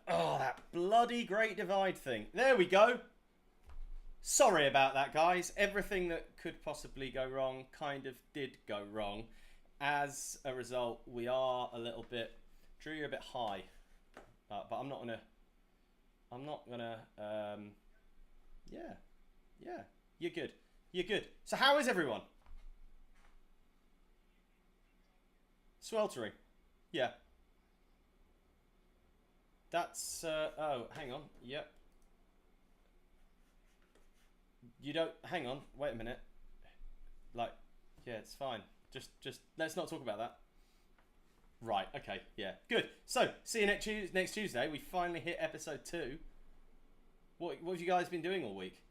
Oh, that bloody Great Divide thing. There we go. Sorry about that, guys. Everything that could possibly go wrong kind of did go wrong. As a result, we are a little bit... Drew, you're a bit high. But I'm not gonna... Yeah. You're good. You're good. So how is everyone? Sweltering. Yeah. That's... oh, hang on. Yep. You don't... Hang on. Wait a minute. Like... Yeah, it's fine. Just... Let's not talk about that. Right. Okay. Yeah. Good. So, see you next Tuesday. We finally hit episode 2. What have you guys been doing all week?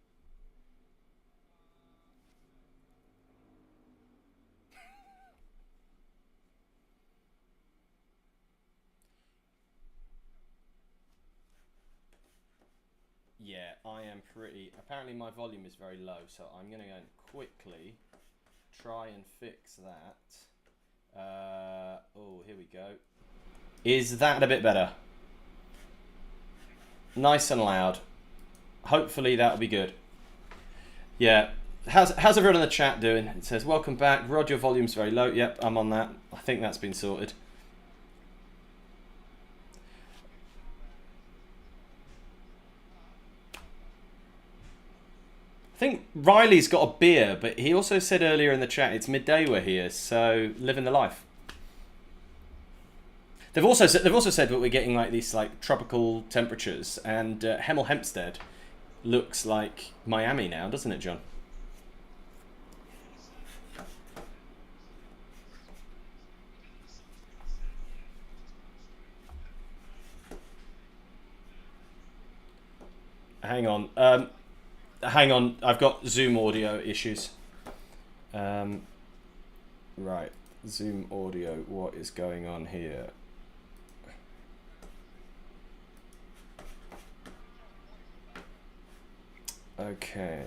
Yeah, I am pretty... Apparently my volume is very low, so I'm going to go and quickly try and fix that. Oh, here we go. Is that a bit better? Nice and loud. Hopefully that'll be good. Yeah. How's everyone in the chat doing? It says, welcome back. Rod, your volume's very low. Yep, I'm on that. I think that's been sorted. I think Riley's got a beer, but he also said earlier in the chat it's midday we're here, so living the life. They've also said that we're getting like these like tropical temperatures, and Hemel Hempstead looks like Miami now, doesn't it, John? Hang on. Hang on, I've got Zoom audio issues. Right, Zoom audio, what is going on here? Okay.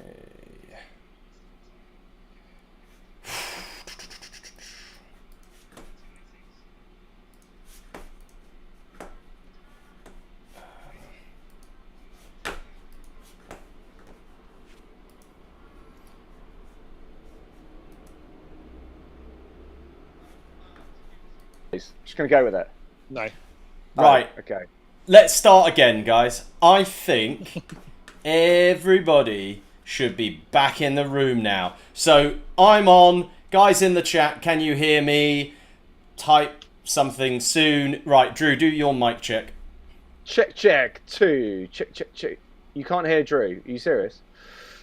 Just gonna go with it. No. Right. Oh, okay. Let's start again, guys. I think everybody should be back in the room now. So I'm on. Guys in the chat, can you hear me? Type something soon. Right, Drew, do your mic check. Check. 2. Check. You can't hear Drew. Are you serious?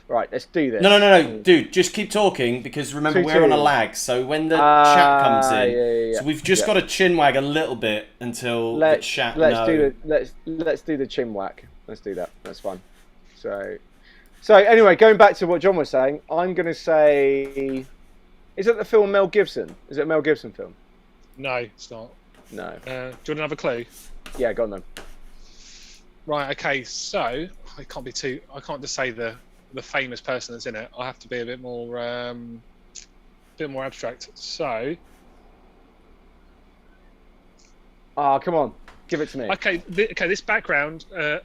Right, let's do this. No, dude, just keep talking because remember we're on a lag. So when the chat comes in, yeah. so we've just got to chin wag a little bit until the chat. Let's do the chin whack. Let's do that. That's fun. So anyway, going back to what John was saying, I'm gonna say, is it the film Mel Gibson? Is it a Mel Gibson film? No, it's not. No. Do you want another clue? Yeah, go on then. Right. Okay. So I can't just say the famous person that's in it. I have to be a bit more abstract. So. Come on, give it to me. Okay. This background, a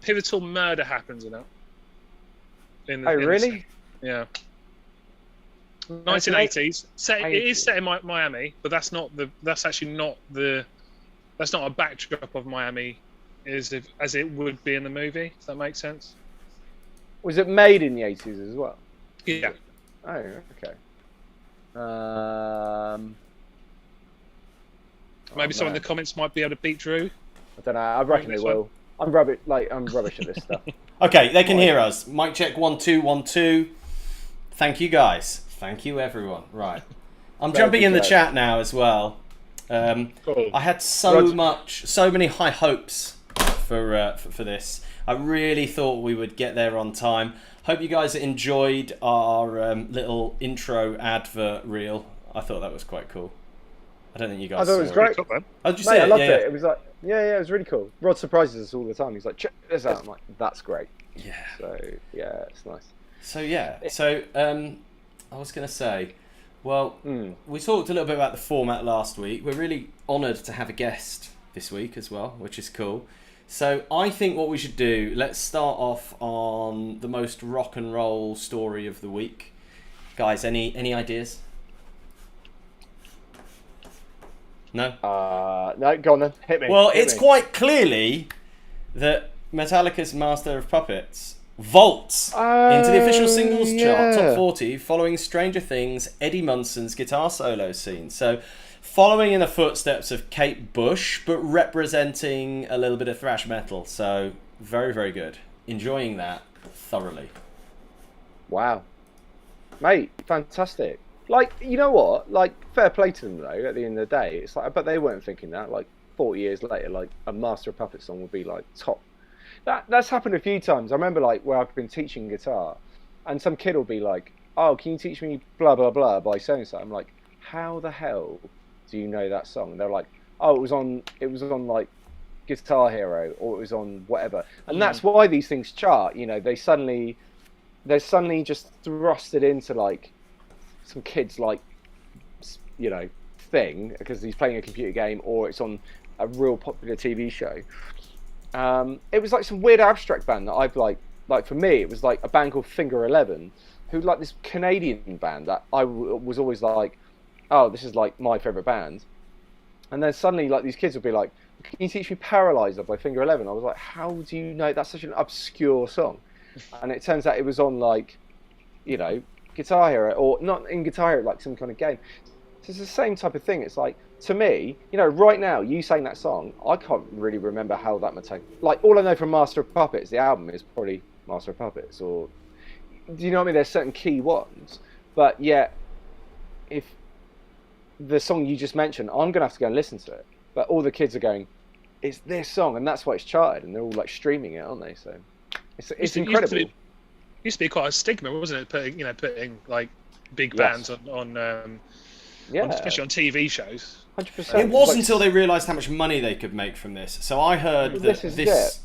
pivotal murder happens in it. Really? Yeah. 1980s. It is set in Miami, but that's not a backdrop of Miami, as it would be in the movie. Does that make sense? Was it made in the 80s as well? Yeah. Oh, okay. Maybe some in the comments might be able to beat Drew. I don't know. I reckon they will. I'm rubbish at this stuff. Okay, they can hear us. Mic check 1 2 1 2. Thank you, guys. Thank you, everyone. Right, I'm jumping in the chat now as well. Cool. I had so many high hopes for this. I really thought we would get there on time. Hope you guys enjoyed our little intro advert reel. I thought that was quite cool. I don't think you guys. I thought it was great. How'd you Mate, see I it? loved it. It was like, yeah, it was really cool. Rod surprises us all the time. He's like, check this out. I'm like, that's great. Yeah. So yeah, it's nice. So I was gonna say, well, we talked a little bit about the format last week. We're really honoured to have a guest this week as well, which is cool. So I think what we should do, let's start off on the most rock and roll story of the week. Guys, any ideas? No? No, go on then. Hit me. Well, Hit it's me. quite clearly that Metallica's Master of Puppets vaults into the official singles chart, top 40, following Stranger Things' Eddie Munson's guitar solo scene. So, following in the footsteps of Kate Bush, but representing a little bit of thrash metal. So, very, very good. Enjoying that thoroughly. Wow. Mate, fantastic. Like, you know what? Like, fair play to them, though, at the end of the day. It's like, I bet they weren't thinking that. Like, 40 years later, like, a Master of Puppets song would be, like, top. That's happened a few times. I remember, like, where I've been teaching guitar, and some kid will be like, oh, can you teach me blah, blah, blah by so-and-so? I'm like, how the hell do you know that song? And they're like, oh, it was on, like, Guitar Hero, or it was on whatever. And that's why these things chart, you know, they're suddenly just thrusted into, like, some kid's, like, you know, thing, because he's playing a computer game, or it's on a real popular TV show. It was like some weird abstract band that I've like for me, it was like a band called Finger 11, who like this Canadian band that I was always like, oh, this is like my favourite band. And then suddenly, like, these kids would be like, can you teach me Paralyzer by Finger 11? I was like, how do you know? That's such an obscure song. And it turns out it was on, like, you know, Guitar Hero, or not in Guitar Hero, like some kind of game. So it's the same type of thing. It's like, to me, you know, right now, you saying that song, I can't really remember how that Metallica... Like, all I know from Master of Puppets, the album, is probably Master of Puppets, or... Do you know what I mean? There's certain key ones, but yet, if the song you just mentioned, I'm going to have to go and listen to it. But all the kids are going, it's this song, and that's why it's charted, and they're all, like, streaming it, aren't they? So, it's incredible. Used to be quite a stigma, wasn't it? Putting like big bands on especially on TV shows. 100%. It was until they realised how much money they could make from this. So I heard that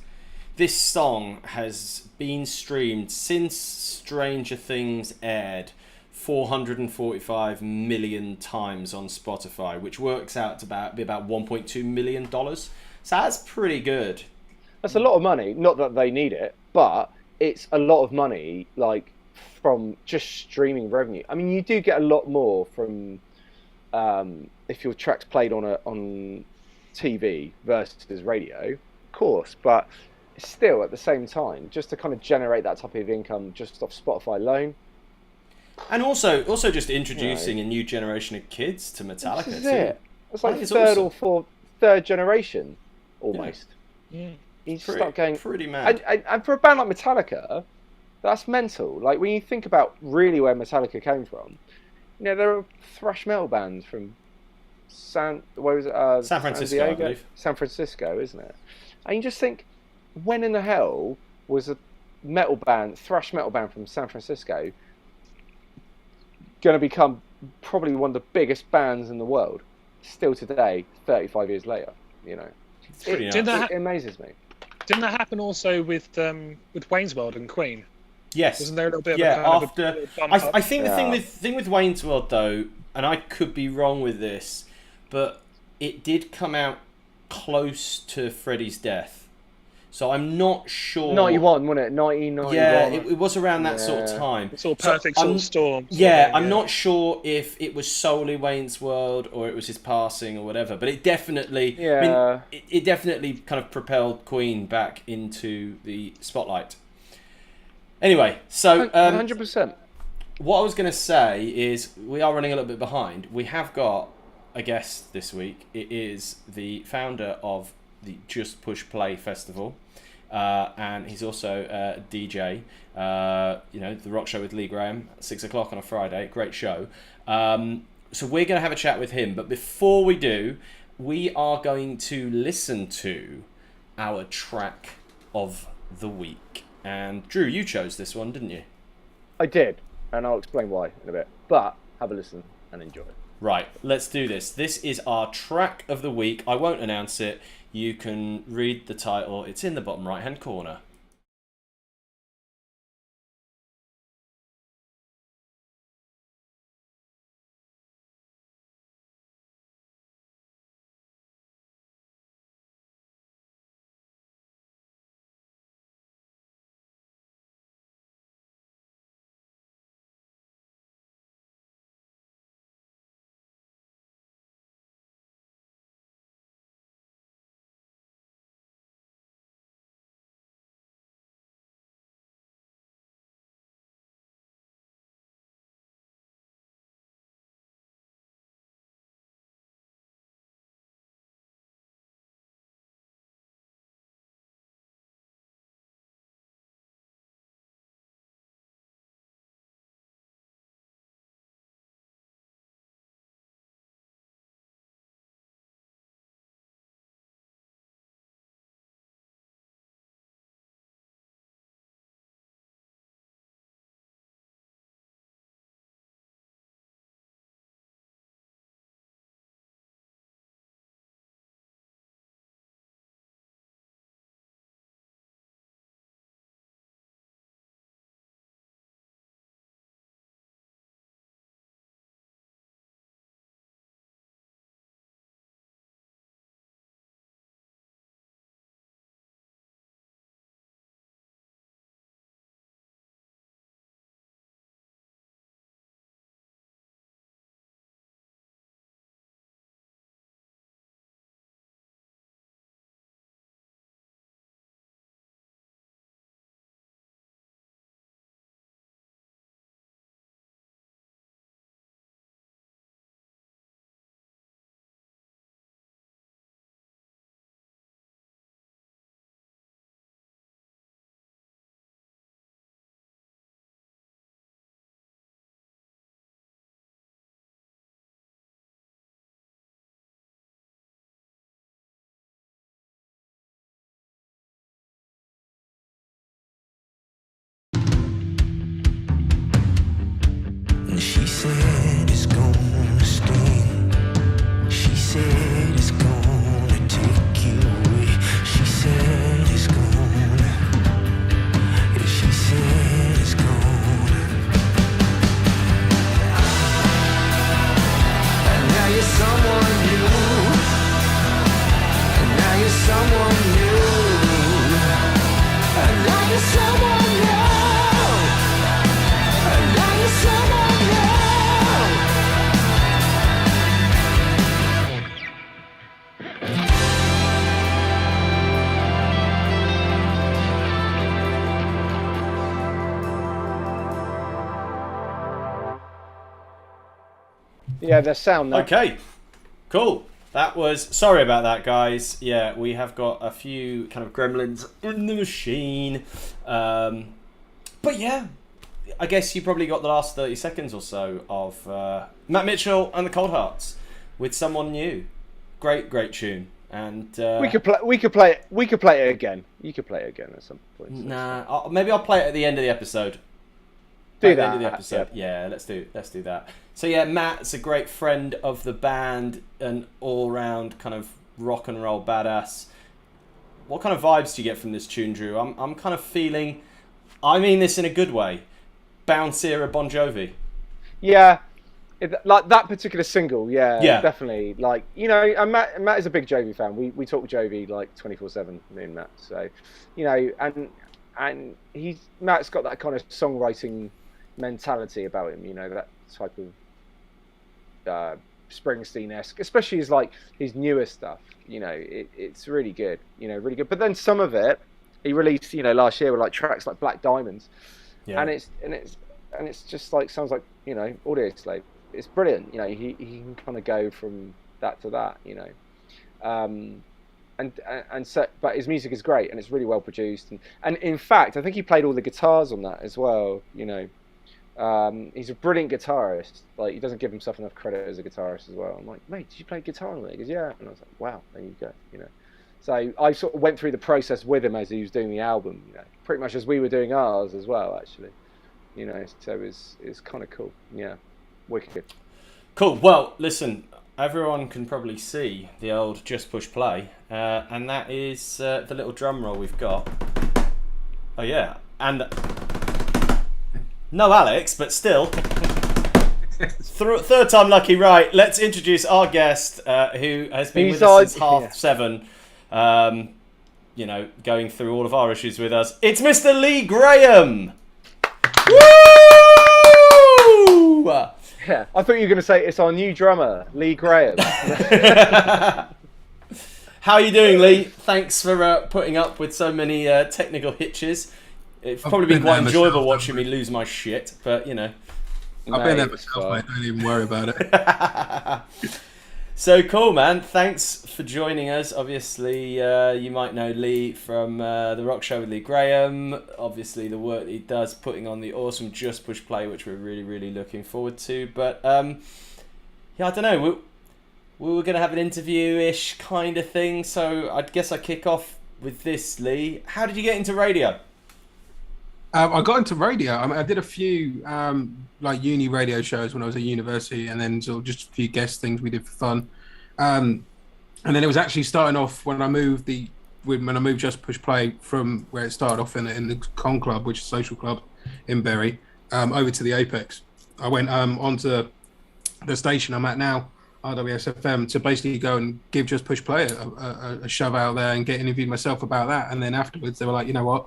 this song has been streamed since Stranger Things aired 445 million times on Spotify, which works out to be about $1.2 million. So that's pretty good. That's a lot of money. Not that they need it, but it's a lot of money, like, from just streaming revenue. I mean, you do get a lot more from if your track's played on TV versus radio, of course, but still at the same time, just to kind of generate that type of income just off Spotify alone. And also just introducing a new generation of kids to Metallica. This is too. it. It's like third generation, almost. Yeah. You start going pretty mad. And for a band like Metallica, that's mental. Like, when you think about really where Metallica came from, you know, there are thrash metal bands from San Francisco, I believe. San Francisco, isn't it? And you just think, when in the hell was a thrash metal band from San Francisco going to become probably one of the biggest bands in the world still today, 35 years later? You know, it amazes me. Didn't that happen also with Wayne's World and Queen? Yes. Wasn't there a little bit of after? I think the thing with Wayne's World, though, and I could be wrong with this, but it did come out close to Freddie's death, so I'm not sure. 91, wasn't it? 1991. Yeah, it was around that sort of time. It's all perfect sort of storm. I'm not sure if it was solely Wayne's World or it was his passing or whatever, but it definitely, it definitely kind of propelled Queen back into the spotlight. Anyway, so 100%. What I was going to say is we are running a little bit behind. We have got a guest this week. It is the founder of the Just Push Play Festival, and he's also a DJ. You know, the rock show with Lee Graham, 6 o'clock on a Friday. Great show. So we're going to have a chat with him. But before we do, we are going to listen to our track of the week. And Drew, you chose this one, didn't you? I did, and I'll explain why in a bit. But have a listen and enjoy. Right, let's do this. This is our track of the week. I won't announce it. You can read the title. It's in the bottom right-hand corner. someone new. And now you're someone new. And now you're someone new. Yeah, the sound now. Okay, cool. That was, sorry about that, guys. Yeah, we have got a few kind of gremlins in the machine. But yeah, I guess you probably got the last 30 seconds or so of Matt Mitchell and the Cold Hearts with Someone New. Great, great tune. And We could play it again. You could play it again at some point. So nah, maybe I'll play it at the end of the episode. do At the that. end of the episode. Yeah, let's do that. So yeah, Matt's a great friend of the band, an all-round kind of rock and roll badass. What kind of vibes do you get from this tune, Drew? I'm kind of feeling, I mean this in a good way, bounce era Bon Jovi. Yeah, like that particular single. Yeah, Yeah. definitely. Like, you know, and Matt is a big Jovi fan. We talk Jovi like 24/7, me and Matt. So, you know, and Matt's got that kind of songwriting mentality about him. You know, that type of Springsteen-esque, especially his newer stuff. You know, it's really good. You know, really good. But then some of it he released, you know, last year, with like tracks like Black Diamonds, Yeah. and it's just like, sounds like, you know, Audio Slave. It's brilliant. You know, he can kind of go from that to that. You know, and so, but his music is great and it's really well produced. And in fact, I think he played all the guitars on that as well. You know. He's a brilliant guitarist. Like, he doesn't give himself enough credit as a guitarist as well. I'm like, mate, did you play guitar on it? He goes, yeah. And I was like, wow, there you go. You know, so I sort of went through the process with him as he was doing the album. You know, pretty much as we were doing ours as well, actually. You know, so it's kind of cool. Yeah, wicked. Cool. Well, listen, everyone can probably see the old Just Push Play, and that is the little drum roll we've got. Oh yeah, and no Alex, but still. Third time lucky, right? Let's introduce our guest, who has been with us since 7:30. You know, going through all of our issues with us. It's Mr. Lee Graham. Woo! Yeah, I thought you were going to say it's our new drummer, Lee Graham. How are you doing, Lee? Thanks for putting up with so many technical hitches. It's probably been quite enjoyable watching me lose my shit, but you know. I've been there myself, mate. Don't even worry about it. So cool, man. Thanks for joining us. Obviously, you might know Lee from The Rock Show with Lee Graham. Obviously, the work that he does putting on the awesome Just Push Play, which we're really, really looking forward to. But, yeah, I don't know. We were going to have an interview-ish kind of thing, so I guess I kick off with this, Lee. How did you get into radio? I got into radio. I mean, I did a few like uni radio shows when I was at university, and then sort of just a few guest things we did for fun. And then it was actually starting off when I moved Just Push Play from where it started off in the Con Club, which is a social club in Bury, over to the Apex. I went onto the station I'm at now, RWSFM, to basically go and give Just Push Play a shove out there and get interviewed myself about that. And then afterwards they were like, you know what?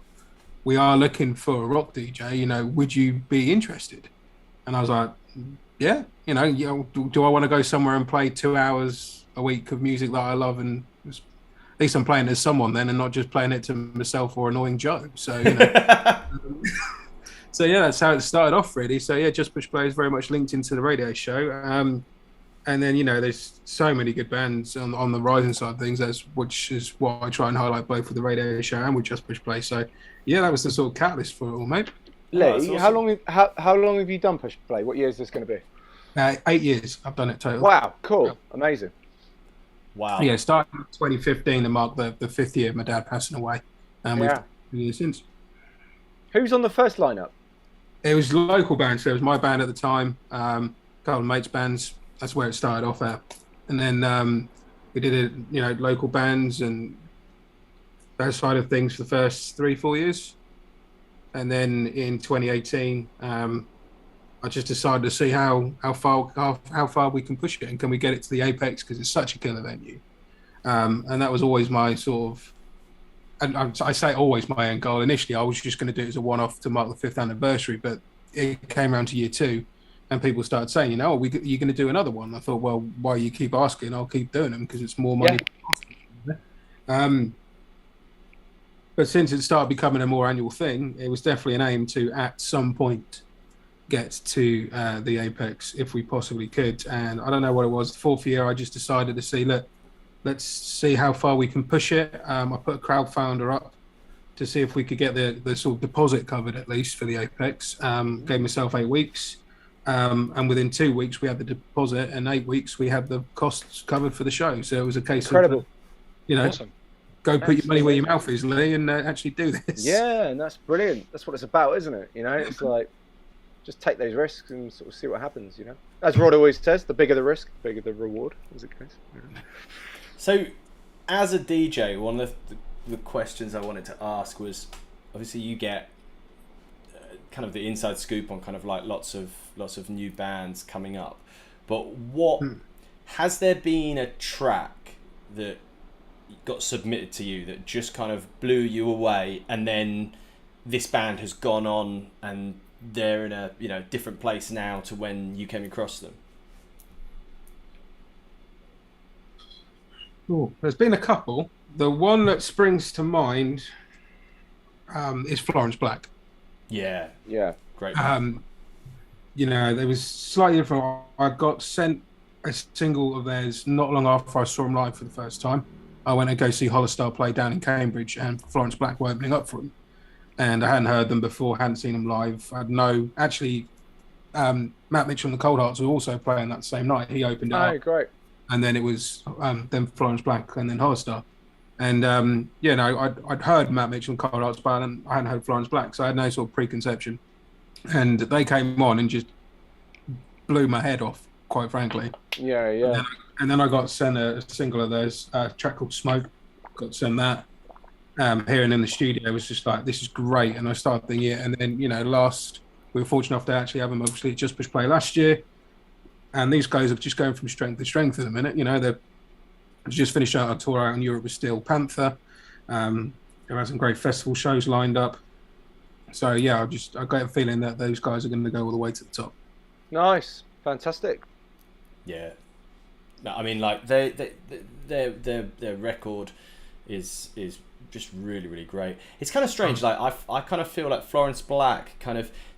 We are looking for a rock DJ, you know, would you be interested? And I was like, yeah, you know, do I want to go somewhere and play 2 hours a week of music that I love? And at least I'm playing as someone then and not just playing it to myself or annoying Joe. So, you know, so yeah, that's how it started off really. So yeah, Just Push Play is very much linked into the radio show. And then, you know, there's so many good bands on the rising side of things, which is what I try and highlight both with the radio show and with Just Push Play. So yeah, that was the sort of catalyst for it all, mate. Lee, awesome. how long have you done Push Play? What year is this going to be? 8 years I've done it total. Wow, cool, Yeah. amazing. Wow. Yeah, started in 2015 to mark the 5th year of my dad passing away. And we've Yeah. been here since. Who's on the first lineup? It was local bands, so it was my band at the time, a couple of mates' bands. That's where it started off at. And then we did it, you know, local bands and that side of things for the first 3-4 years. And then in 2018, I just decided to see how far we can push it and can we get it to the Apex, because it's such a killer venue. and that was always my sort of. And I say always my end goal. Initially, I was just going to do it as a one-off to mark the 5th anniversary, but it came around to year 2, and people started saying, you know, are you going to do another one? I thought, well, why you keep asking? I'll keep doing them because it's more money. Yeah. But since it started becoming a more annual thing, it was definitely an aim to, at some point, get to the Apex if we possibly could. And I don't know what it was. The 4th year, I just decided to see, look, let's see how far we can push it. I put a crowdfunder up to see if we could get the sort of deposit covered at least for the Apex. Gave myself 8 weeks. And within 2 weeks, we had the deposit, and 8 weeks, we had the costs covered for the show. So it was a case of, you know, Awesome. go put your money where your mouth is, Lee, and actually do this. Yeah, and that's brilliant. That's what it's about, isn't it? You know, it's like, just take those risks and sort of see what happens, you know? As Rod always says, the bigger the risk, the bigger the reward, as it goes. Yeah. So, as a DJ, one of the questions I wanted to ask was, obviously you get kind of the inside scoop on kind of like lots of new bands coming up, but what has there been a track that got submitted to you that just kind of blew you away, and then this band has gone on and they're in a, you know, different place now to when you came across them? Ooh, there's been a couple. The one that springs to mind is Florence Black. Yeah, great. You know, there was slightly different. I got sent a single of theirs not long after I saw them live for the first time. I went to go see Hollistar play down in Cambridge, and Florence Black were opening up for them. And I hadn't heard them before, hadn't seen them live. Actually, Matt Mitchell and the Cold Hearts were also playing that same night. He opened it up. Oh, great. And then it was then Florence Black and then Hollistar. And, you know, I'd heard Matt Mitchell and Cold Hearts play, and I hadn't heard Florence Black, so I had no sort of preconception. And they came on and just blew my head off, quite frankly. Yeah. And then I got sent a single of theirs, a track called Smoke. Got sent that. Hearing in the studio was just like, this is great. And I started thinking it. And then, you know, we were fortunate enough to actually have them obviously Just Push Play last year. And these guys are just going from strength to strength at the minute. You know, they've just finished out a tour out in Europe with Steel Panther. They've had some great festival shows lined up. So, yeah, I got a feeling that those guys are going to go all the way to the top. Nice. Fantastic. Yeah. No, I mean, like, their record is just really, really great. It's kind of strange. Like, I kind of feel like Florence Black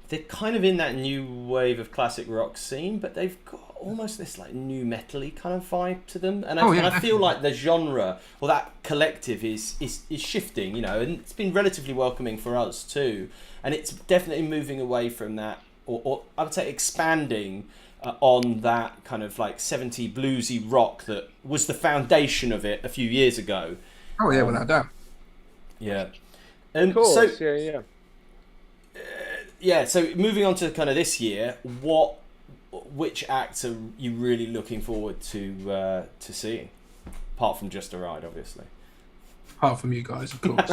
they're kind of in that new wave of classic rock scene, but they've got almost this like new metal-y kind of vibe to them. And I feel like the genre or that collective is shifting, you know, and it's been relatively welcoming for us too. And it's definitely moving away from that, or I would say expanding on that kind of like 70s bluesy rock that was the foundation of it a few years ago. Oh yeah, without doubt. Yeah. Of course, so, yeah. Yeah, so moving on to kind of this year, which acts are you really looking forward to seeing? Apart from Just a Ride, obviously. Apart from you guys, of course.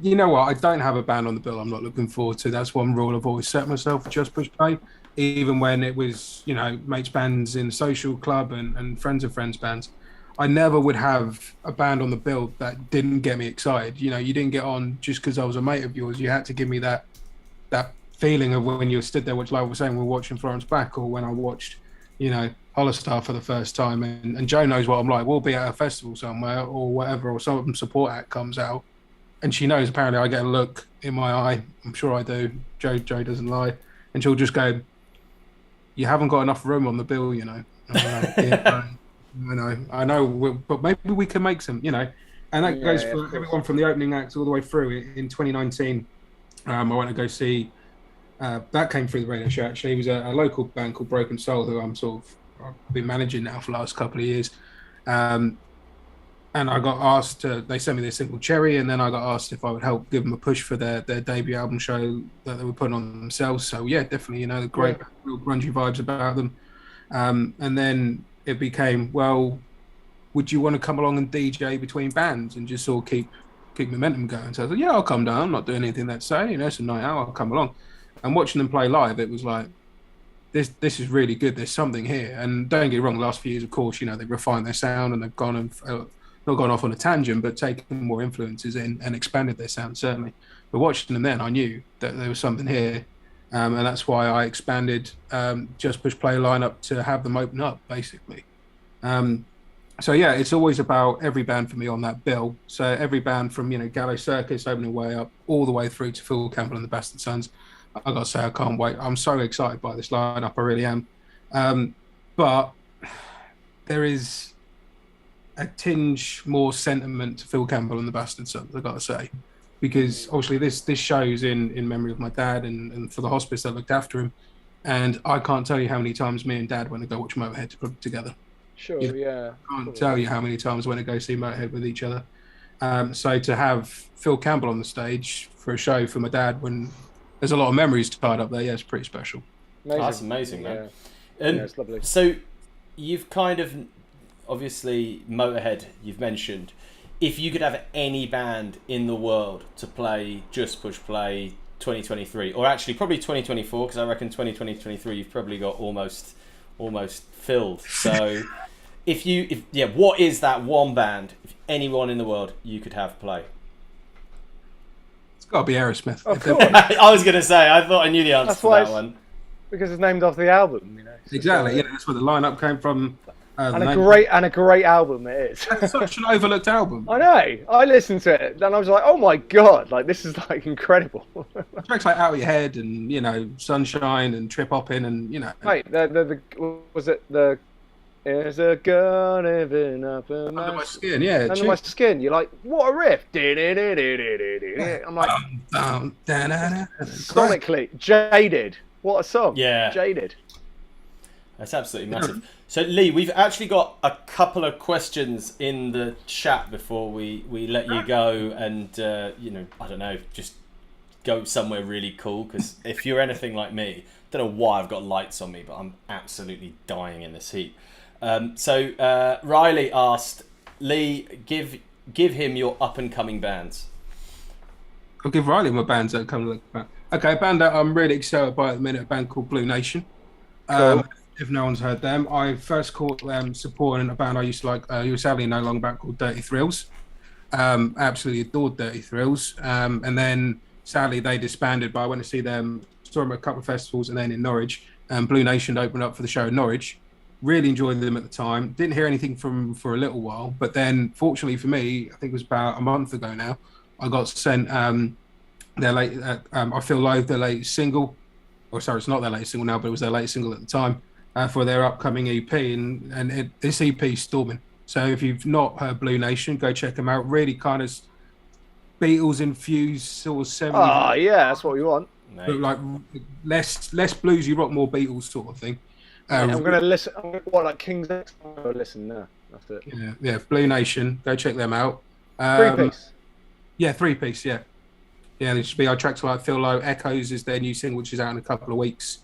You know what? I don't have a band on the bill I'm not looking forward to. That's one rule I've always set myself for Just Push Play. Even when it was, you know, mates bands in social club and friends of friends bands. I never would have a band on the bill that didn't get me excited. You know, you didn't get on just because I was a mate of yours. You had to give me that feeling of when you stood there, which like I was saying, we were watching Florence Black, or when I watched, you know, Hollistar for the first time. And Joe knows what I'm like. We'll be at a festival somewhere or whatever, or some support act comes out. And she knows apparently I get a look in my eye. I'm sure I do. Joe doesn't lie. And she'll just go, you haven't got enough room on the bill, you know. I know, but maybe we can make some, you know. And that goes for everyone from the opening acts all the way through. In 2019, I went to go see, that came through the radio show actually. It was a local band called Broken Soul, who I've been managing now for the last couple of years. And I got asked they sent me this single Cherry, and then I got asked if I would help give them a push for their debut album show that they were putting on themselves. So yeah, definitely, you know, the great real grungy vibes about them. And then it became, well, would you want to come along and DJ between bands and just sort of keep momentum going? So I was like, yeah, I'll come down. I'm not doing anything that day. You know, it's a night out. I'll come along. And watching them play live, it was like, this is really good. There's something here. And don't get me wrong, the last few years, of course, they've refined their sound and they've gone and not gone off on a tangent, but taken more influences in and expanded their sound, certainly. But watching them then, I knew that there was something here. And that's why I expanded Just Push Play lineup to have them open up, basically. So yeah, it's always about every band for me on that bill. So every band from Gallows Circus opening way up all the way through to Phil Campbell and the Bastard Sons. I gotta say, I can't wait. I'm so excited by this lineup. I really am. But there is a tinge more sentiment to Phil Campbell and the Bastard Sons, I gotta say, because obviously this show's in memory of my dad and for the hospice that looked after him. And I can't tell you how many times me and Dad went to go watch Motorhead to put it together. Sure, yeah. I can't tell you how many times I went to go see Motorhead with each other. So to have Phil Campbell on the stage for a show for my dad when there's a lot of memories tied up there, yeah, it's pretty special. Amazing. Oh, that's amazing, man. Yeah, it's lovely. So you've kind of, obviously, Motorhead, you've mentioned. If you could have any band in the world to play Just Push Play 2023, or actually probably 2024, because I reckon 2023 you've probably got almost filled. So what is that one band, if anyone in the world you could have play? It's got to be Aerosmith. Of course. I was going to say, I thought I knew the answer to that one. Because it's named after the album, Exactly, yeah, that's where the lineup came from. And a great album it is. It's such an overlooked album. I know. I listened to it and I was like, oh my god, like this is like incredible. Tracks like Out of Your Head and Sunshine and Trip Hopping and Mate, was it the There's a gun living up in Under My Skin, yeah. Under My Skin. You're like, what a riff. I'm like, sonically, Jaded. What a song. Yeah. Jaded. That's absolutely massive. So, Lee, we've actually got a couple of questions in the chat before we let you go and, I don't know, just go somewhere really cool. Because if you're anything like me, I don't know why I've got lights on me, but I'm absolutely dying in this heat. So Riley asked, Lee, give him your up-and-coming bands. I'll give Riley my bands that come back. Okay, a band that I'm really excited by at the minute, a band called Blue Nation. Cool. If no one's heard them, I first caught them supporting a band I used to like, who was sadly no longer back, called Dirty Thrills. Absolutely adored Dirty Thrills. And then sadly they disbanded, but I went to see them, saw them at a couple of festivals and then in Norwich. Blue Nation opened up for the show in Norwich. Really enjoyed them at the time. Didn't hear anything from them for a little while, but then fortunately for me, I think it was about a month ago now, I got sent their late, I Feel Loath, their latest single. Or sorry, it's not their latest single now, but it was their latest single at the time for their upcoming EP. And this EP is storming. So if you've not heard Blue Nation, go check them out. Really kind of Beatles infused sort of 70s. Oh, yeah, that's what we want. But like less bluesy rock, more Beatles sort of thing. I'm going to listen. What, like King's X? I'm going to listen now. That's it. Yeah, Blue Nation. Go check them out. 3-piece. Yeah, 3-piece, yeah. Yeah, there should be our tracks like Feel Low. Echoes is their new single, which is out in a couple of weeks.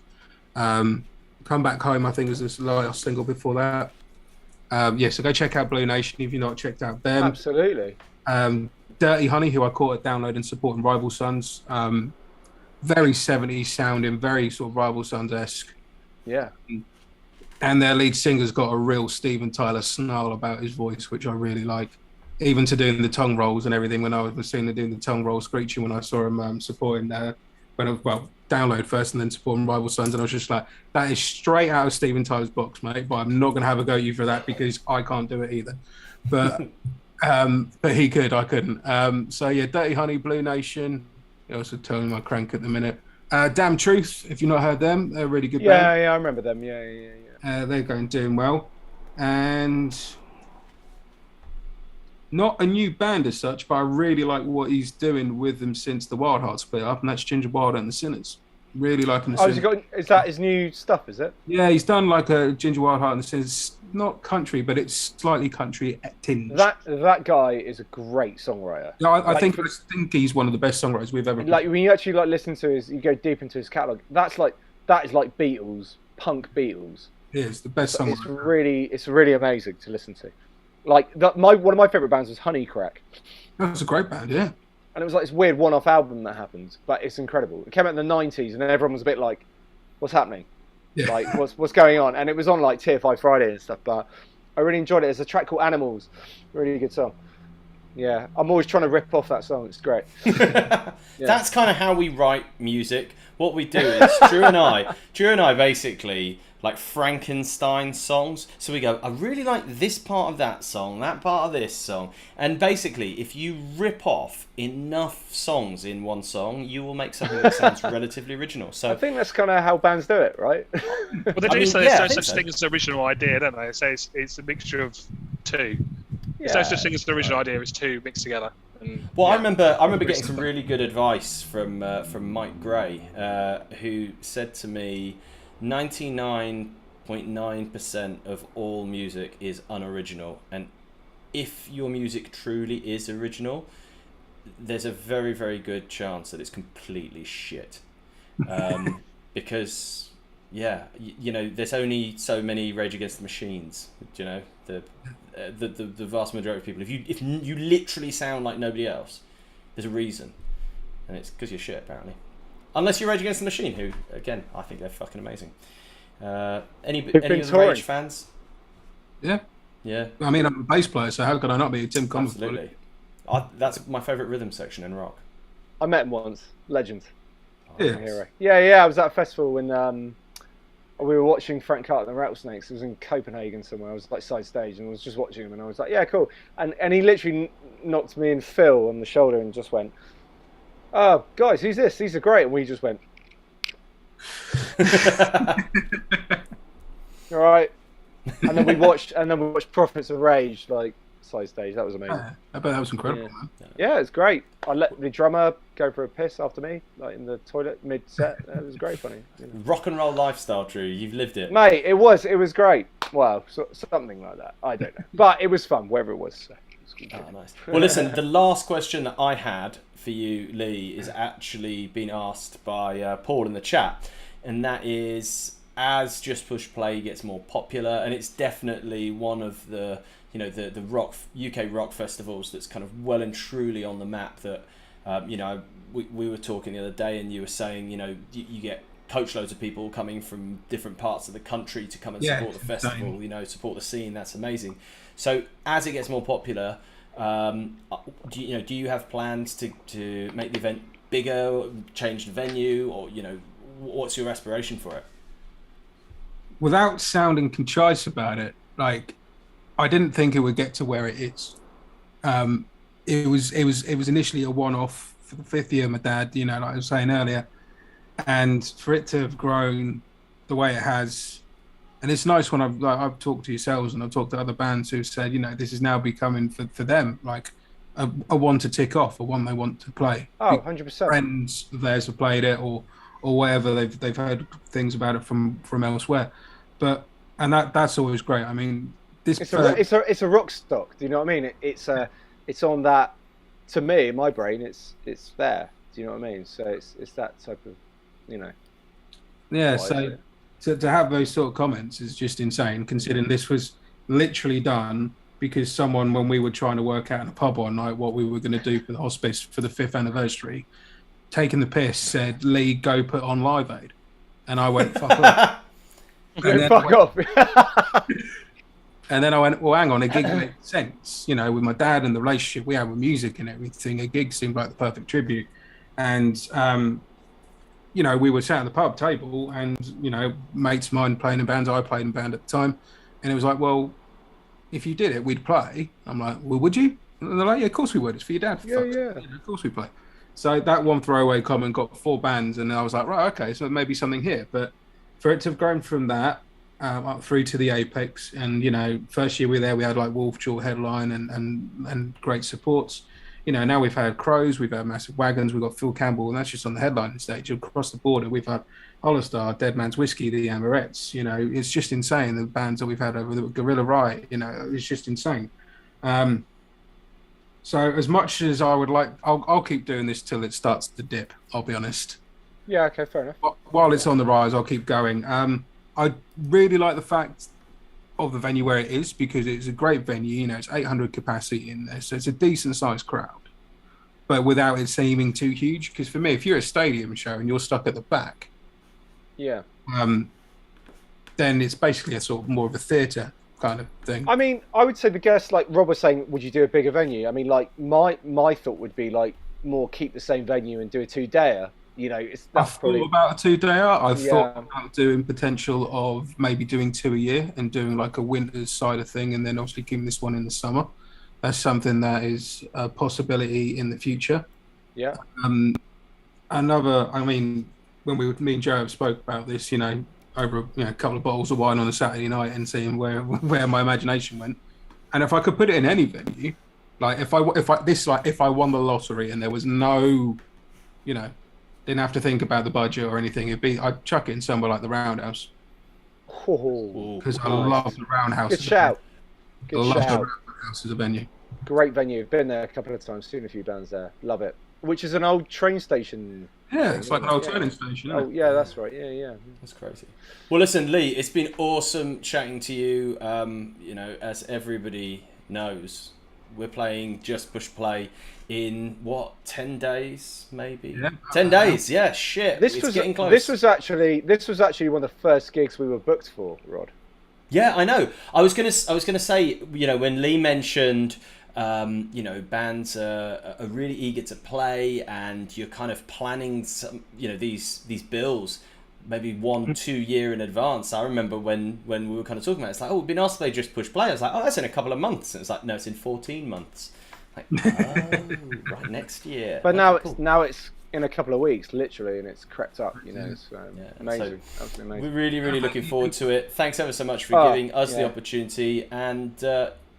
Come Back Home, I think, was the last single before that. So go check out Blue Nation if you've not checked out them. Absolutely. Dirty Honey, who I caught at Download and supporting Rival Sons. Very 70s sounding, very sort of Rival Sons-esque. Yeah. And their lead singer's got a real Steven Tyler snarl about his voice, which I really like. Even to doing the tongue rolls and everything, when I was seeing them doing the tongue roll screeching when I saw him supporting Download first and then supporting Rival Sons, and I was just like, that is straight out of Steven Tyler's box, mate, but I'm not going to have a go at you for that because I can't do it either. But he could, I couldn't. So yeah, Dirty Honey, Blue Nation. You're also telling my crank at the minute. Damn Truth, if you've not heard them, they're a really good band. Yeah, I remember them. Yeah. They're doing well. And not a new band as such, but I really like what he's doing with them since the Wild Heart split up, and that's Ginger Wild and the Sinners. Really liking the Sinners. Is that his new stuff, is it? Yeah, he's done like a Ginger Wild Heart and the Sinners. Not country, but it's slightly country tinge. That guy is a great songwriter. Yeah, I think he's one of the best songwriters we've ever. Like when you actually like listen to you go deep into his catalog. That is like Beatles, punk Beatles. Yeah, it's the best songwriter. It's really amazing to listen to. Like one of my favorite bands was Honeycrack. That's a great band, yeah. And it was like this weird one-off album that happened, but it's incredible. It came out in the 90s, and then everyone was a bit like, "What's happening?" Yeah. like what's going on, and it was on like Tier 5 Friday and stuff. But I really enjoyed it. There's a track called Animals, really good song. Yeah, I'm always trying to rip off that song. It's great. That's kind of how we write music. What we do is Drew and I basically like Frankenstein songs. So we go, I really like this part of that song, that part of this song, and basically, if you rip off enough songs in one song, you will make something that sounds relatively original. So I think that's kind of how bands do it, right? Well, they do say yeah, there's I no think such thing as an original idea, don't they? They say it's a mixture of two. There's no such thing as an original idea. It's two mixed together. And, Well, I remember getting some really good advice from Mike Gray, who said to me, 99.9% of all music is unoriginal, and if your music truly is original, there's a very, very good chance that it's completely shit, because there's only so many Rage Against the Machines. The vast majority of people, if you literally sound like nobody else, there's a reason, and it's because you're shit, apparently. Unless you're Rage Against the Machine, who, again, I think they're fucking amazing. Any of the Rage fans? Yeah. Yeah. I mean, I'm a bass player, so how could I not be? Tim Commons. Absolutely. That's my favourite rhythm section in rock. I met him once. Legend. Yeah. Hero. Yeah. I was at a festival when we were watching Frank Carter and the Rattlesnakes. It was in Copenhagen somewhere. I was like side stage and I was just watching him, and I was like, yeah, cool. And he literally knocked me and Phil on the shoulder and just went, "Oh, guys, who's this? These are great." And we just went, all right. And then we watched Prophets of Rage like side stage. That was amazing. I bet that was incredible, man. Yeah, it's great. I let the drummer go for a piss after me, like in the toilet mid-set. It was great funny. Rock and roll lifestyle, Drew. You've lived it. Mate, it was great. Well, something like that. I don't know. But it was fun, wherever it was. So Oh, nice. Well, listen, the last question that I had for you, Lee, is actually been asked by Paul in the chat. And that is, as Just Push Play gets more popular, and it's definitely one of the the rock UK rock festivals that's kind of well and truly on the map. That we were talking the other day, and you were saying you get coachloads of people coming from different parts of the country to come and support the festival. Support the scene. That's amazing. So as it gets more popular, do you have plans to make the event bigger, change the venue, or what's your aspiration for it? Without sounding concise about it, like, I didn't think it would get to where it is. It was initially a one-off for the 5th year of my dad, like I was saying earlier, and for it to have grown the way it has, and it's nice when I've talked to yourselves and I've talked to other bands who said, this is now becoming for them like a one to tick off, a one they want to play. Oh, 100%. Friends of theirs have played it, or whatever, they've heard things about it from elsewhere, and that's always great. I mean, it's a rock stock. Do you know what I mean? It's on that. To me, in my brain, it's there. Do you know what I mean? So it's that type of, Yeah. So to have those sort of comments is just insane, considering this was literally done because someone, when we were trying to work out in a pub one night what we were going to do for the hospice for the 5th anniversary, taking the piss, said, "Lee, go put on Live Aid," and I went, "Fuck off." Fuck off. And then I went, well, hang on, a gig makes sense. With my dad and the relationship we have with music and everything, a gig seemed like the perfect tribute. And, we were sat at the pub table and, mates of mine playing in bands, I played in band at the time. And it was like, well, if you did it, we'd play. I'm like, well, would you? And they're like, yeah, of course we would. It's for your dad. For fuck's sake. Of course we play. So that one throwaway comment got 4 bands. And I was like, right, okay, so there may be something here. But for it to have grown from that, up through to the Apex, and first year we were there, we had like Wolfjaw headline and great supports. Now we've had Crows, we've had Massive Wagons, we've got Phil Campbell, and that's just on the headlining stage. Across the border, we've had Hollistar, Dead Man's Whiskey, the Amorettes. It's just insane, the bands that we've had over the Gorilla Riot. It's just insane. So as much as I would like, I'll keep doing this till it starts to dip. I'll be honest. Yeah. Okay. Fair enough. While it's on the rise, I'll keep going. I really like the fact of the venue where it is, because it's a great venue. It's 800 capacity in there, so it's a decent sized crowd, but without it seeming too huge. Because for me, if you're a stadium show and you're stuck at the back, then it's basically a sort of more of a theatre kind of thing. I mean, I would say the guest, like Rob was saying, would you do a bigger venue? I mean, like my thought would be like more keep the same venue and do a 2-dayer. You know, that's thought about a 2-dayer. I thought about doing potential of maybe doing 2 a year and doing like a winter's side of thing, and then obviously keeping this one in the summer. That's something that is a possibility in the future. Yeah. Another, I mean, when me and Joe have spoke about this, you know, over a couple of bottles of wine on a Saturday night and seeing where my imagination went, and if I could put it in any venue, like if I won the lottery and there was no, you know, didn't have to think about the budget or anything, I'd chuck it in somewhere like the Roundhouse, because I love the Roundhouse. Good shout. Good I love shout. the Roundhouse as a venue. Great venue. Been there a couple of times. Seen a few bands there. Love it. Which is an old train station. Yeah, it's like an old turning station. Oh, yeah, that's right. Yeah. That's crazy. Well, listen, Lee, it's been awesome chatting to you. You know, as everybody knows, we're playing Just Push Play in what, 10 days maybe? Yeah. 10 days. Yeah, shit. This was getting close. This was actually one of the first gigs we were booked for, Rod. Yeah, I know. I was gonna say, you know, when Lee mentioned, you know, bands are really eager to play, and you're kind of planning some, you know, these bills maybe 1-2 year in advance. I remember when we were kind of talking about it, it's like, oh, it'd be nice if they just push play. I was like, oh, that's in a couple of months. And it's like, no, it's in 14 months. Like, oh, right, next year. But okay, now it's in a couple of weeks, literally, and it's crept up. You know, it's amazing. So absolutely amazing. We're really looking forward to it. Thanks ever so much for giving us the opportunity, and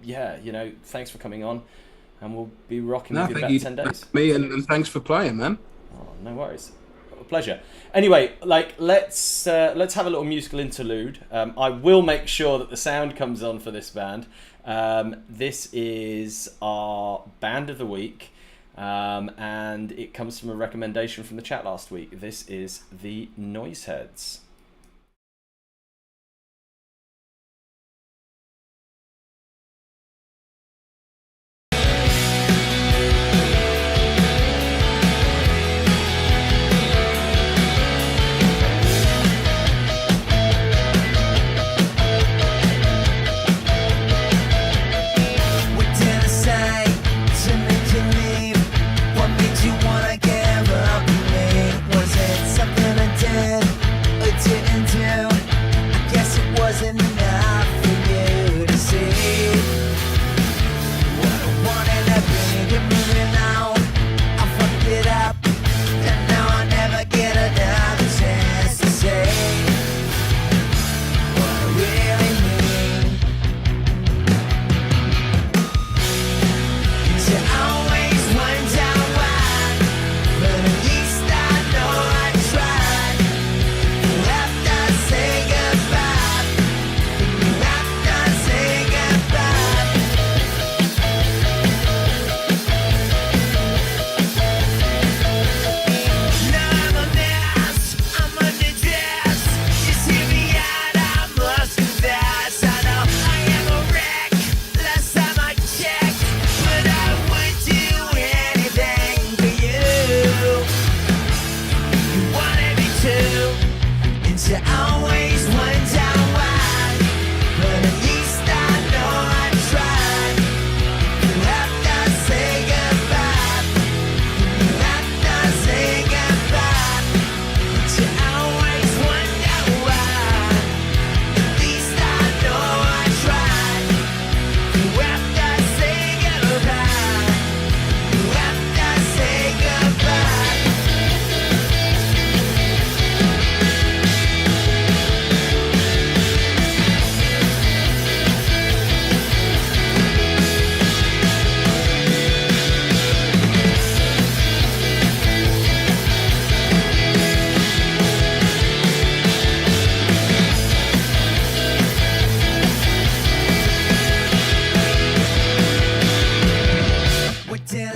yeah, you know, thanks for coming on, and we'll be rocking with you about 10 days. Me and thanks for playing, man. Oh, no worries. A pleasure. Anyway, like let's have a little musical interlude. I will make sure that the sound comes on for this band. This is our band of the week, and it comes from a recommendation from the chat last week. This is the Noiseheads.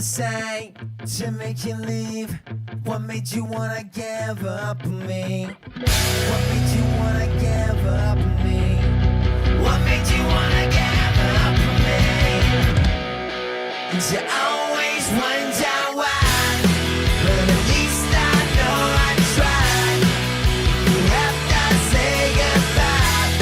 say to make you leave? What made you wanna give up on me? What made you wanna give up on me? What made you wanna give up on me? And you always wonder why, but at least I know I tried. You have to say goodbye.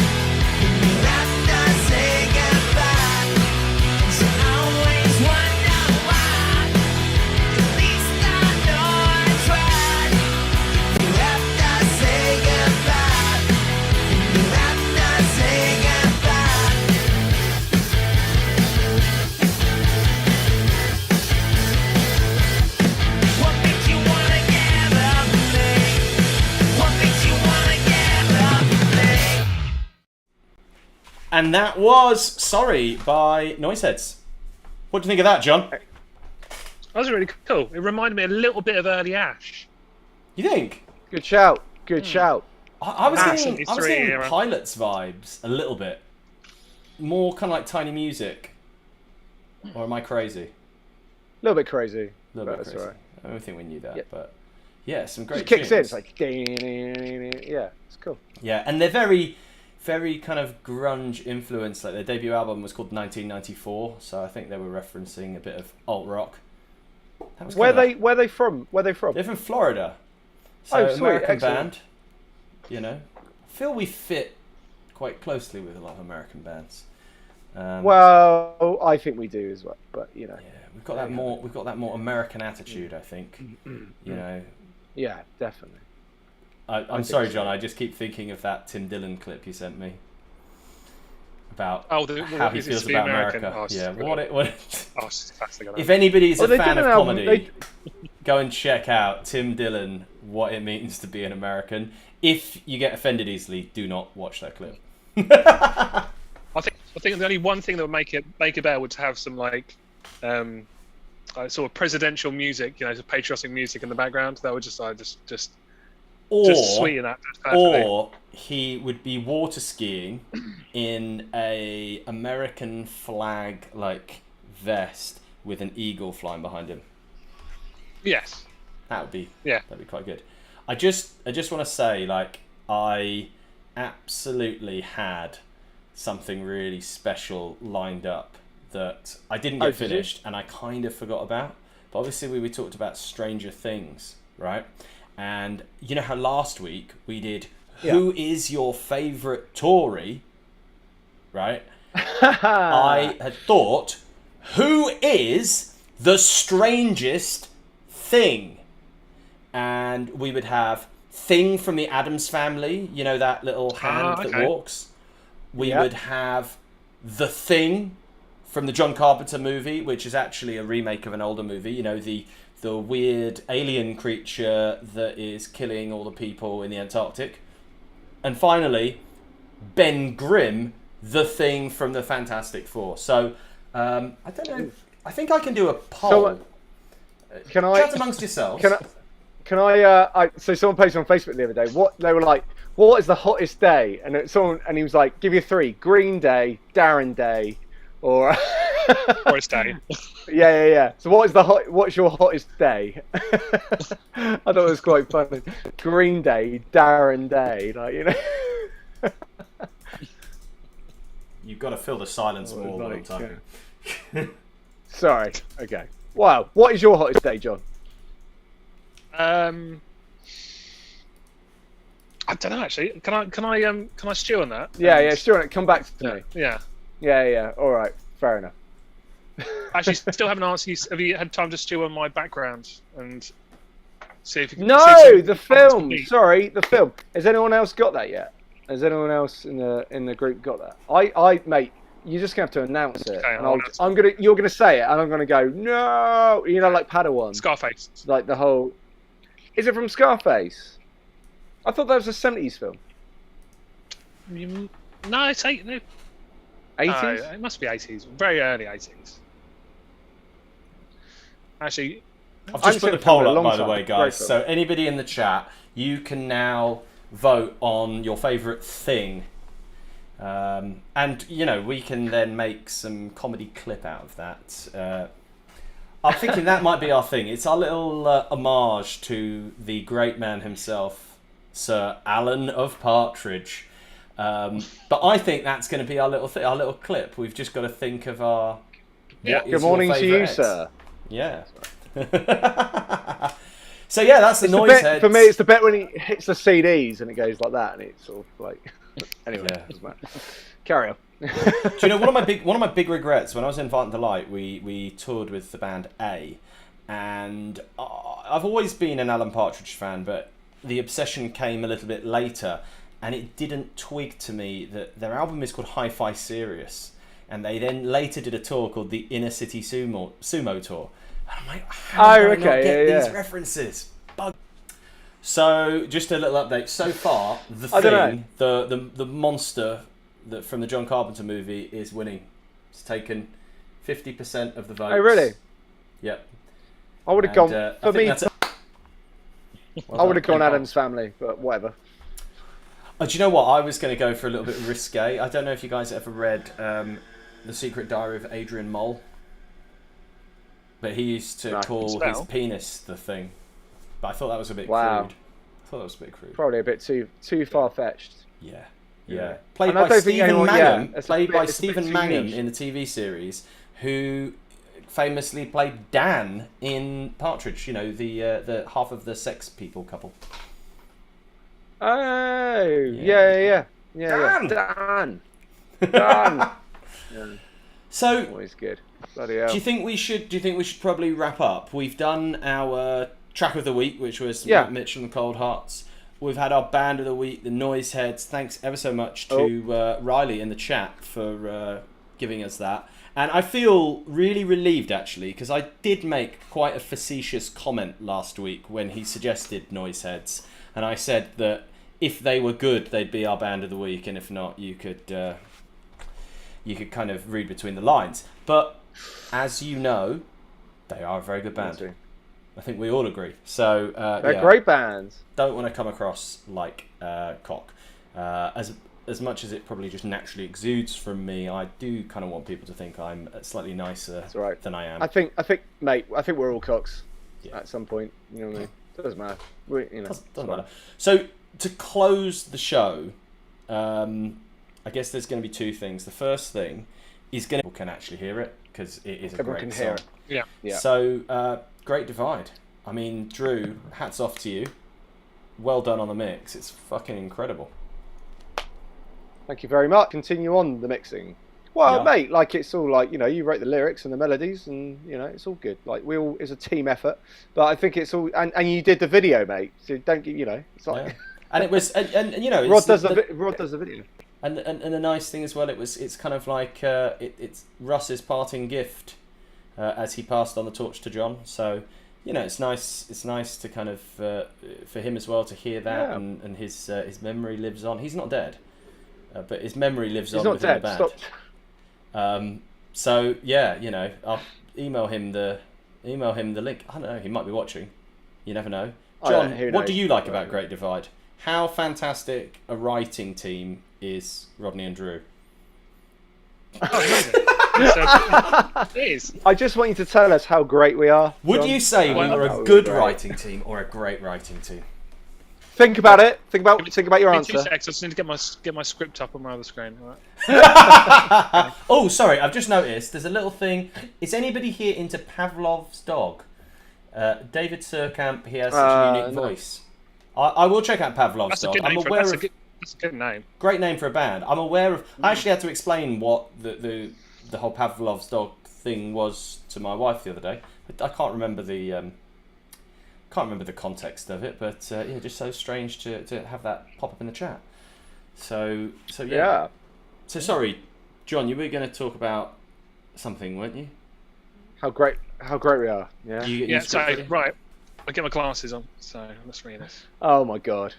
And that was Sorry by Noiseheads. What do you think of that, John? That was really cool. It reminded me a little bit of early Ash. You think? Good shout. Good shout. I was Ash getting, I was 73 getting era. Pilots vibes a little bit. More kind of like Tiny Music. Or am I crazy? A little bit crazy. A little but bit that's crazy. all right. I don't think we knew that, Yep. but yeah, some great Just kicks in. tunes. It's like, yeah, it's cool. Yeah, and they're very, very kind of grunge influenced. Like their debut album was called 1994, so I think they were referencing a bit of alt rock. That was Where kinda- they from? Where they from? They're from Florida, so Oh, sweet, American excellent. band. You know, I feel we fit quite closely with a lot of American bands. Well, I think we do as well, but you know. Yeah, we've got that more. We've got that more American attitude, I think. You know. Yeah, definitely. I'm think sorry, so. John. I just keep thinking of that Tim Dillon clip you sent me about Oh, how what he is it feels to be about American? America. Oh, it's Yeah, brilliant. what? Oh, it's fantastic. I know. If anybody's Oh, a they fan did of an album. comedy, go and check out Tim Dillon. What it means to be an American. If you get offended easily, do not watch that clip. I think the only one thing that would make it better would have some like sort of presidential music, you know, some patriotic music in the background. That would just Or sweeten that just perfectly. Or he would be water skiing in a American flag like vest with an eagle flying behind him. Yes. That'd be quite good. I just want to say, like, I absolutely had something really special lined up that I didn't get did you? finished and I kind of forgot about. But obviously we talked about Stranger Things, right? And you know how last week we did Who is your favourite Tory, right? I had thought, who is the strangest thing? And we would have Thing from the Addams Family, you know, that little hand that okay. walks. We Yeah. would have The Thing from the John Carpenter movie, which is actually a remake of an older movie, you know, the weird alien creature that is killing all the people in the Antarctic. And finally, Ben Grimm, the Thing from the Fantastic Four. So, I don't know. I think I can do a poll. Can I? Chat amongst yourselves. So someone posted on Facebook the other day. What they were like? What is the hottest day? And he was like, give you three: Green Day, Darren Day, or Forest Day. yeah. So what's your hottest day? I thought it was quite funny. Green Day, Darren Day, like, you know. You've got to fill the silence more all the Like, time. Sorry. Okay. Wow. What is your hottest day, John? I don't know actually. Can I stew on that? Yeah. Sure. Come back to me. Yeah. Yeah. All right. Fair enough. Actually, still haven't answered. Have you had time to stew on my background and see if you can? No, see the if film. me? Sorry, the film. Has anyone else got that yet? Has anyone else in the group got that? Mate, you're just gonna have to announce it. Okay, And you're gonna say it, and I'm gonna go no. You know, like Padawan. Scarface. Like the whole. Is it from Scarface? I thought that was a '70s film. No, it's eight. No, '80s. it must be 80s. Very early 80s. Actually, I've I'm just put the saying poll for a up, long by the time. way, Great guys. film. So anybody in the chat, you can now vote on your favourite thing. And, you know, we can then make some comedy clip out of that. I'm thinking that might be our thing. It's our little homage to the great man himself, Sir Alan of Partridge. But I think that's going to be our little clip. We've just got to think of our... Yeah. what is Good your morning to you, favourite? sir. Yeah. So yeah, that's the It's the noise bit, heads. for me, it's the bit when he hits the CDs and it goes like that, and it's sort of like. Anyway, Yeah. doesn't matter. Carry on. Do you know one of my big regrets when I was in Violent Delight? We toured with the band A, and I've always been an Alan Partridge fan, but the obsession came a little bit later, and it didn't twig to me that their album is called Hi-Fi Serious, and they then later did a tour called the Inner City Sumo Tour. And I'm like, how did I not get these references? Bug. So just a little update. So far, the I don't thing, the monster from the John Carpenter movie is winning. It's taken 50% of the votes. Oh, really? Yep. I would have And, gone I for think me. that's I would have gone Well done. Adam's Family, but whatever. Oh, do you know what? I was going to go for a little bit risque. I don't know if you guys ever read The Secret Diary of Adrian Mole, but he used to No. call Spell? his penis the Thing. But I thought that was a bit Wow. crude. I thought that was a bit crude. Probably a bit too far fetched. Yeah. Yeah. Yeah. Played And I by don't think Stephen anyone- Mangum. yeah, it's a Played bit- by it's a bit Stephen too Mangum niche. in the TV series, who famously played Dan in Partridge. You know, the half of the Sex People couple. Oh, yeah. Dan! Dan. Yeah, So, always good. Bloody hell. do you think we should probably wrap up? We've done our track of the week, which was Yeah. Mitchell and Cold Hearts. We've had our band of the week, the Noise Heads. Thanks ever so much to Riley in the chat for giving us that. And I feel really relieved, actually, because I did make quite a facetious comment last week when he suggested Noise Heads. And I said that if they were good, they'd be our band of the week. And if not, you could kind of read between the lines. But as you know, they are a very good band. I think we all agree. So They're yeah, great bands. don't want to come across like cock. As much as it probably just naturally exudes from me, I do kind of want people to think I'm slightly nicer That's right. than I am. I think, mate. I think we're all cocks Yeah. at some point. You know what I mean? Doesn't matter. You know, Doesn't matter. So to close the show, I guess there's going to be two things. The first thing is people can actually hear it because it is a Everyone great can hear song. Yeah. Yeah. So Great Divide. I mean, Drew, hats off to you. Well done on the mix. It's fucking incredible. Thank you very much. Continue on the mixing. Well, Yeah. mate, like it's all like, you know, you wrote the lyrics and the melodies, and you know, it's all good. Like it's a team effort. But I think it's all, and you did the video, mate. So don't get, you know, it's like Yeah. And it was, and you know, Rod it's does Rod does the video. And the nice thing as well, it's kind of like it's Russ's parting gift as he passed on the torch to John. So you know, it's nice to kind of for him as well to hear that, Yeah. and his memory lives on. He's not dead, but his memory lives He's on not within dead. the band. Stop. So yeah, you know, I'll email him the link. I don't know, he might be watching. You never know. I John, don't know, who what do knows? you like about Great Divide? How fantastic a writing team is Rodney and Drew? It is. I just want you to tell us how great we are. Would John. you say we Well, were that a was good great. writing team or a great writing team? Think about it. Think about your Give me 2 answer. seconds. I just need to get my script up on my other screen. All right. Oh, sorry, I've just noticed there's a little thing. Is anybody here into Pavlov's dog? David Surkamp, he has such a unique no. voice. I will check out Pavlov's That's a dog. good I'm name. aware That's a of good name. great name for a band. I'm aware of. I actually had to explain what the whole Pavlov's dog thing was to my wife the other day. I can't remember the context of it, but yeah, just so strange to have that pop up in the chat. So yeah. Yeah. So sorry, John, you were going to talk about something, weren't you? How great we are. Yeah. You Yeah. you So script ready? right, I get my glasses on. So let's read this. Oh my god.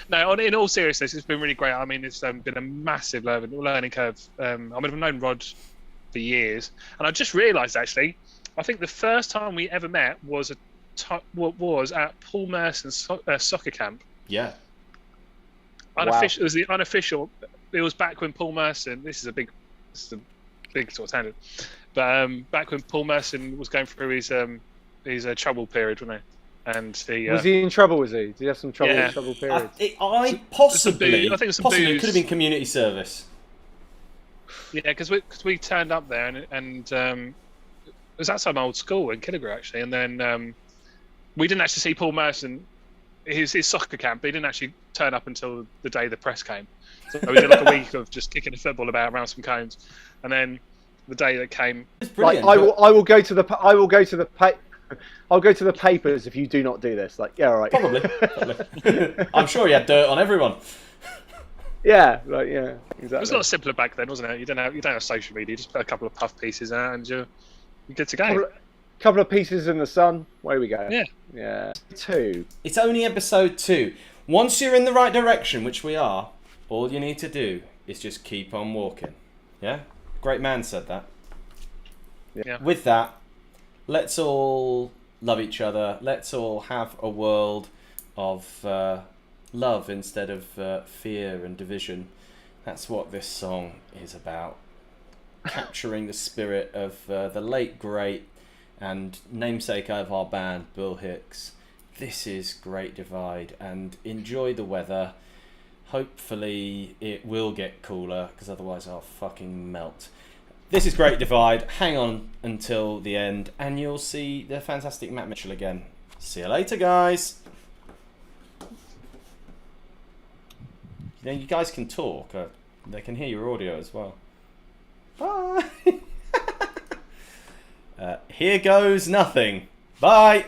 No, in all seriousness, it's been really great. I mean, it's been a massive learning curve. I mean, I've known Rod for years, and I just realised actually, I think the first time we ever met was at Paul Merson's soccer camp. Yeah. Unofficial. It was the unofficial. It was back when Paul Merson. This is a big sort of tangent, but back when Paul Merson was going through his trouble period, wasn't he? And he Was he in trouble? Was he? Did he have some trouble? Yeah. Trouble I period? possibly, I think it's some possibly it booze. could have been community service. Yeah, because we turned up there and it was outside my old school in Killigrew actually, and then we didn't actually see Paul Merson his soccer camp. He didn't actually turn up until the day the press came. So we did like a week of just kicking a football about around some cones, and then the day that came, It's Like brilliant. I will go to the I'll go to the papers if you do not do this. Like, yeah, all right. Probably. I'm sure he had dirt on everyone. Yeah, like yeah, exactly. it was a lot simpler back then, wasn't it? You don't have social media. You just put a couple of puff pieces out and you're good to go. Couple of pieces in the sun. Away we go. Yeah. Yeah. 2. It's only episode 2. Once you're in the right direction, which we are, all you need to do is just keep on walking. Yeah? Great man said that. Yeah. With that, let's all love each other. Let's all have a world of love instead of fear and division. That's what this song is about. Capturing the spirit of the late great and namesake of our band, Bill Hicks. This is Great Divide, and enjoy the weather. Hopefully it will get cooler, because otherwise I'll fucking melt. This is Great Divide. Hang on until the end, and you'll see the fantastic Matt Mitchell again. See you later, guys. You know, you guys can talk. They can hear your audio as well. Bye. Here goes nothing. Bye.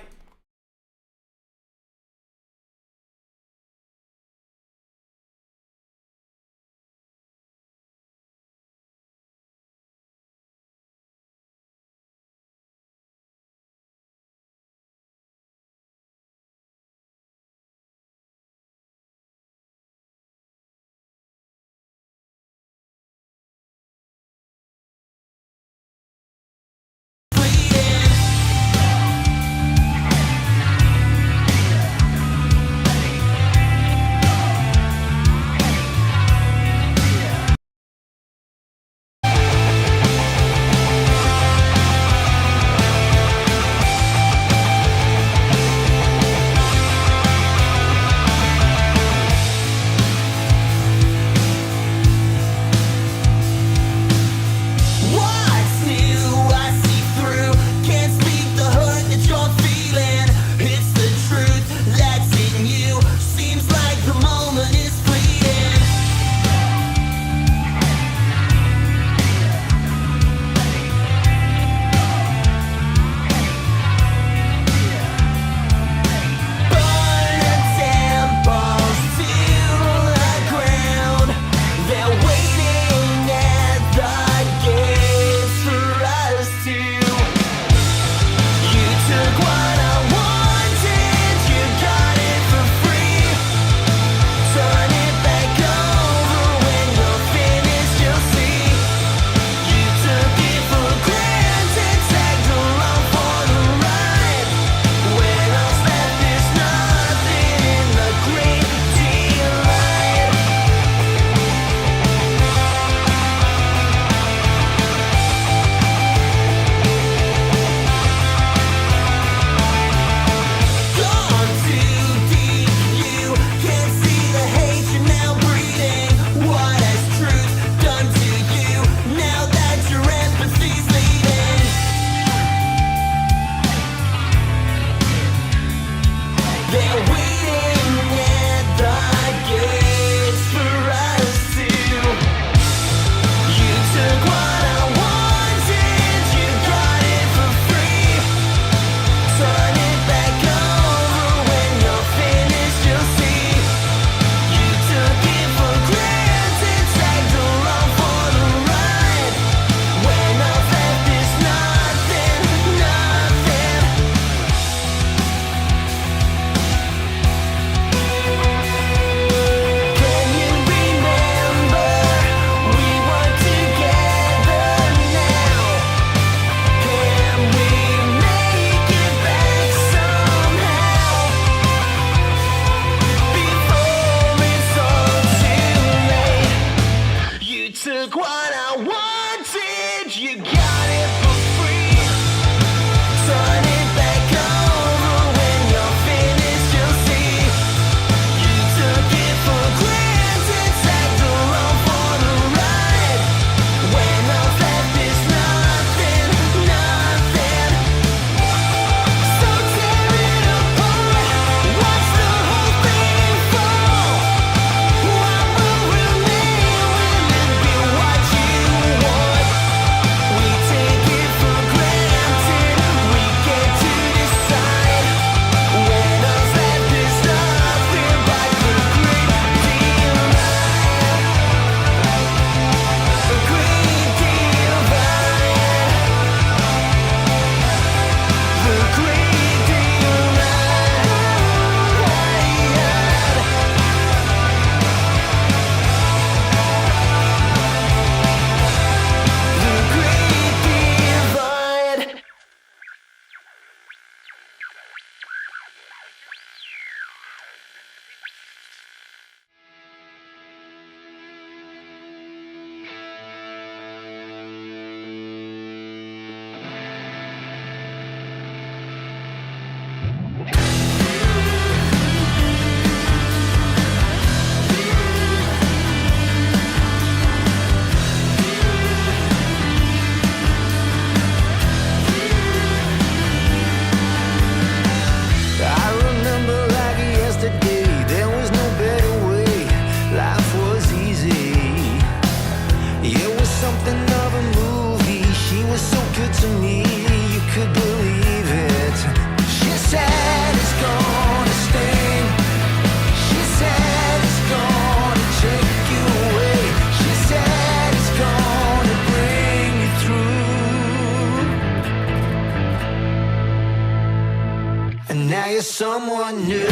someone new.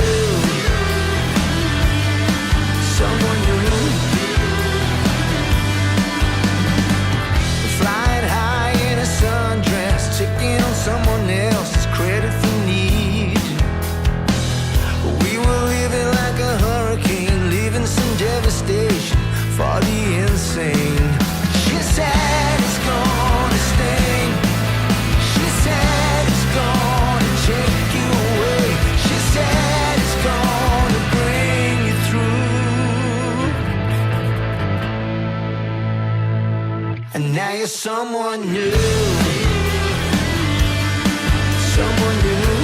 Someone new. Flying high in a sundress, taking on someone else's credit for need. We were living like a hurricane, leaving some devastation for the insane. She said it's gonna sting. She said it's gonna take you away. She said it's gonna bring you through. And now you're someone new. Someone new.